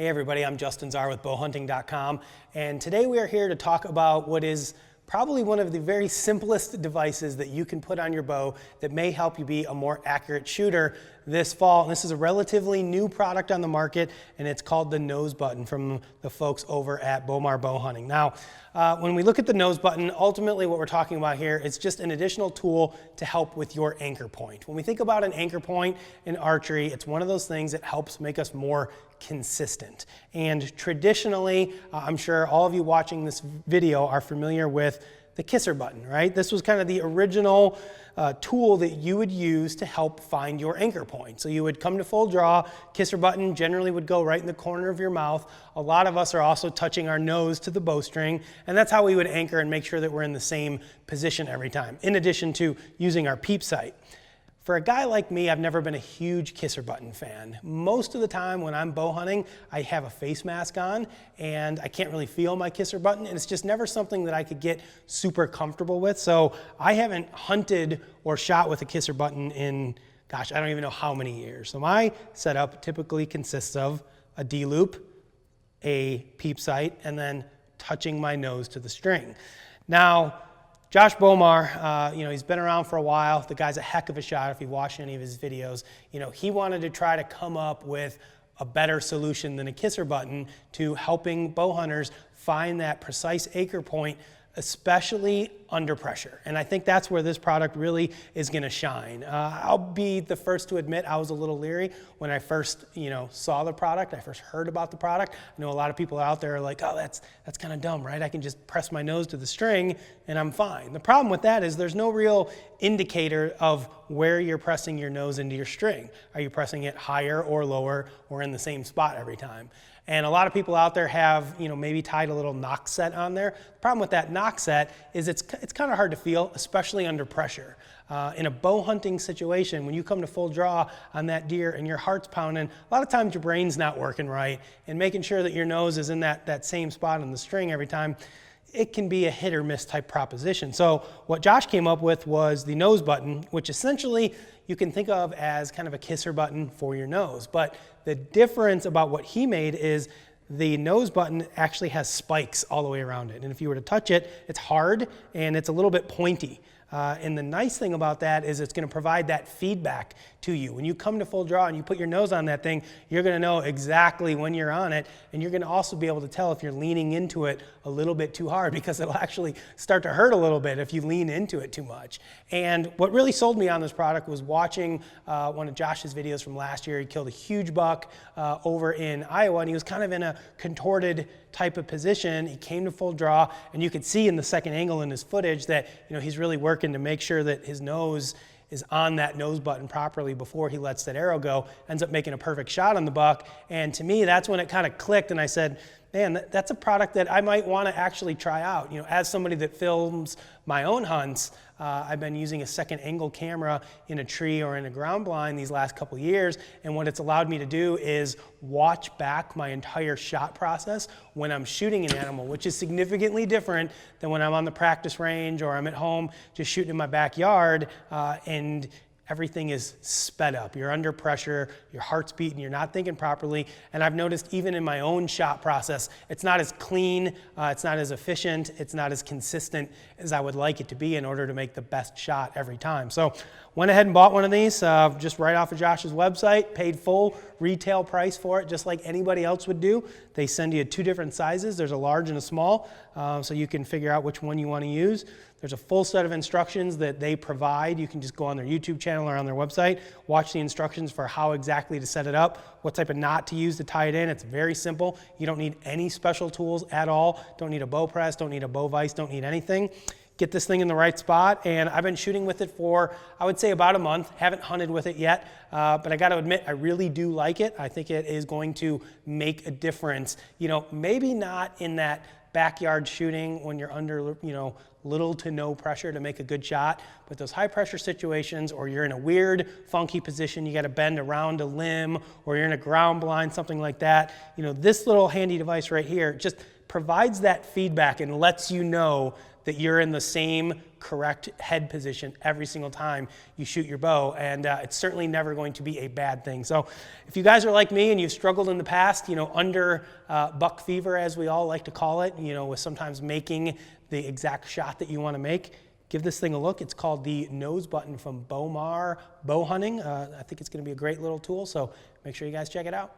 Hey everybody, I'm Justin Czar with bowhunting.com, and today we are here to talk about what is probably one of the very simplest devices that you can put on your bow that may help you be a more accurate shooter this fall. And this is a relatively new product on the market, and it's called the Nose Button from the folks over at Bowmar Bow Hunting. Now, when we look at the Nose Button, ultimately what we're talking about here is just an additional tool to help with your anchor point. When we think about an anchor point in archery, it's one of those things that helps make us more consistent. And traditionally, I'm sure all of you watching this video are familiar with the kisser button, right? This was kind of the original tool that you would use to help find your anchor point. So you would come to full draw, kisser button generally would go right in the corner of your mouth. A lot of us are also touching our nose to the bowstring, and that's how we would anchor and make sure that we're in the same position every time, in addition to using our peep sight. For a guy like me, I've never been a huge kisser button fan. Most of the time when I'm bow hunting, I have a face mask on and I can't really feel my kisser button, and it's just never something that I could get super comfortable with. So I haven't hunted or shot with a kisser button in, gosh, I don't even know how many years. So my setup typically consists of a D-loop, a peep sight, and then touching my nose to the string. Now, Josh Bowmar, he's been around for a while. The guy's a heck of a shot if you watch any of his videos. He wanted to try to come up with a better solution than a kisser button to helping bow hunters find that precise anchor point, especially under pressure. And I think that's where this product really is going to shine. I'll be the first to admit I was a little leery when I first, saw the product. I first heard about the product. I know a lot of people out there are like, oh, that's kind of dumb, right? I can just press my nose to the string and I'm fine. The problem with that is there's no real indicator of where you're pressing your nose into your string. Are you pressing it higher or lower or in the same spot every time? And a lot of people out there have, maybe tied a little knock set on there. The problem with that knock set is it's kind of hard to feel, especially under pressure. In a bow hunting situation, when you come to full draw on that deer and your heart's pounding, a lot of times your brain's not working right, and making sure that your nose is in that same spot on the string every time, it can be a hit or miss type proposition. So what Josh came up with was the Nose Button, which essentially you can think of as kind of a kisser button for your nose. But the difference about what he made is the Nose Button actually has spikes all the way around it. And if you were to touch it, it's hard and it's a little bit pointy. And the nice thing about that is it's going to provide that feedback to you. When you come to full draw and you put your nose on that thing, you're going to know exactly when you're on it, and you're going to also be able to tell if you're leaning into it a little bit too hard, because it'll actually start to hurt a little bit if you lean into it too much. And what really sold me on this product was watching one of Josh's videos from last year. He killed a huge buck over in Iowa, and he was kind of in a contorted type of position. He came to full draw, and you could see in the second angle in his footage that he's really working to make sure that his nose is on that nose button properly before he lets that arrow go. Ends up making a perfect shot on the buck. And to me, that's when it kind of clicked, and I said, man, that's a product that I might want to actually try out. As somebody that films my own hunts, I've been using a second angle camera in a tree or in a ground blind these last couple years, and what it's allowed me to do is watch back my entire shot process when I'm shooting an animal, which is significantly different than when I'm on the practice range or I'm at home just shooting in my backyard, and everything is sped up. You're under pressure, your heart's beating, you're not thinking properly. And I've noticed even in my own shot process, it's not as clean, it's not as efficient, it's not as consistent as I would like it to be in order to make the best shot every time. So went ahead and bought one of these just right off of Josh's website, paid full retail price for it, just like anybody else would do. They send you 2 different sizes. There's a large and a small, so you can figure out which one you want to use. There's a full set of instructions that they provide. You can just go on their YouTube channel or on their website, watch the instructions for how exactly to set it up, what type of knot to use to tie it in. It's very simple. You don't need any special tools at all. Don't need a bow press, don't need a bow vise, don't need anything. Get this thing in the right spot, and I've been shooting with it for, I would say, about a month. Haven't hunted with it yet, but I got to admit, I really do like it. I think it is going to make a difference. Maybe not in that backyard shooting when you're under, little to no pressure to make a good shot, but those high pressure situations, or you're in a weird, funky position, you got to bend around a limb, or you're in a ground blind, something like that. This little handy device right here just provides that feedback and lets you know that you're in the same correct head position every single time you shoot your bow, and it's certainly never going to be a bad thing. So if you guys are like me and you've struggled in the past, under buck fever, as we all like to call it, with sometimes making the exact shot that you want to make, give this thing a look. It's called the Nose Button from Bowmar Bow Hunting. I think it's going to be a great little tool, so make sure you guys check it out.